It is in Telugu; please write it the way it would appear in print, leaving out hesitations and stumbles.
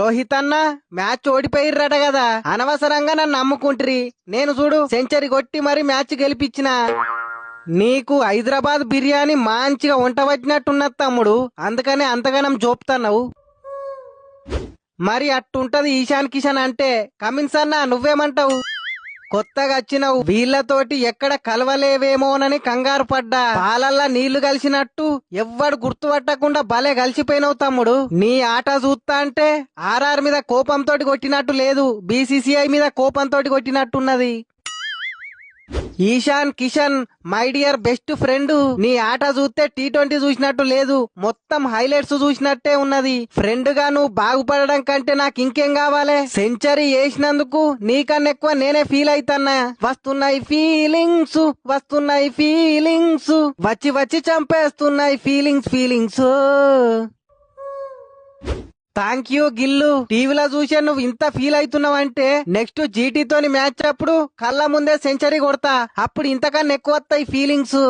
రోహిత్ అన్న మ్యాచ్ ఓడిపోయిర్రట కదా, అనవసరంగా నన్ను నమ్ముకుంట్రి. నేను చూడు సెంచరీ కొట్టి మరి మ్యాచ్ గెలిపించిన. నీకు హైదరాబాద్ బిర్యానీ మంచిగా వంట వచ్చినట్టున్నది తమ్ముడు, అందుకనే అంతగానం జోపుతున్నావు. మరి అట్టుంటది ఈశాన్ కిషన్ అంటే. కమిన్స్ అన్న నువ్వేమంటావు? కొత్తగా వచ్చినవు, వీళ్లతోటి ఎక్కడ కలవలేవేమోనని కంగారు పడ్డా. పాలల్లా నీళ్లు కలిసినట్టు ఎవ్వడు గుర్తుపట్టకుండా భలే కలిసిపోయినవు తమ్ముడు. నీ ఆట చూస్తా అంటే ఆర్ఆర్ మీద కోపంతో కొట్టినట్టు లేదు, బీసీసీఐ మీద కోపంతో కొట్టినట్టున్నది. Ishan Kishan my dear best friend, నీ ఆట చూస్తే T20 చూసినట్టు లేదు, మొత్తం హైలైట్స్ చూసినట్టే ఉన్నది. ఫ్రెండ్ గా నువ్వు బాగుపడడం కంటే నాకు ఇంకేం కావాలి? సెంచరీ వేసినందుకు నీకన్నా ఎక్కువ నేనే ఫీల్ అయితన్నా. వస్తున్నాయి ఫీలింగ్స్, వస్తున్నాయి ఫీలింగ్స్, వచ్చి వచ్చి చంపేస్తున్నాయి ఫీలింగ్స్. థ్యాంక్ యూ గిల్లు. టీవీలో చూసే నువ్వు ఇంత ఫీల్ అవుతున్నావంటే నెక్స్ట్ జీటీతోని మ్యాచ్ అప్పుడు కళ్ళ ముందే సెంచరీ కొడతా, అప్పుడు ఇంతకన్నా ఎక్కువ వస్తాయి ఫీలింగ్స్.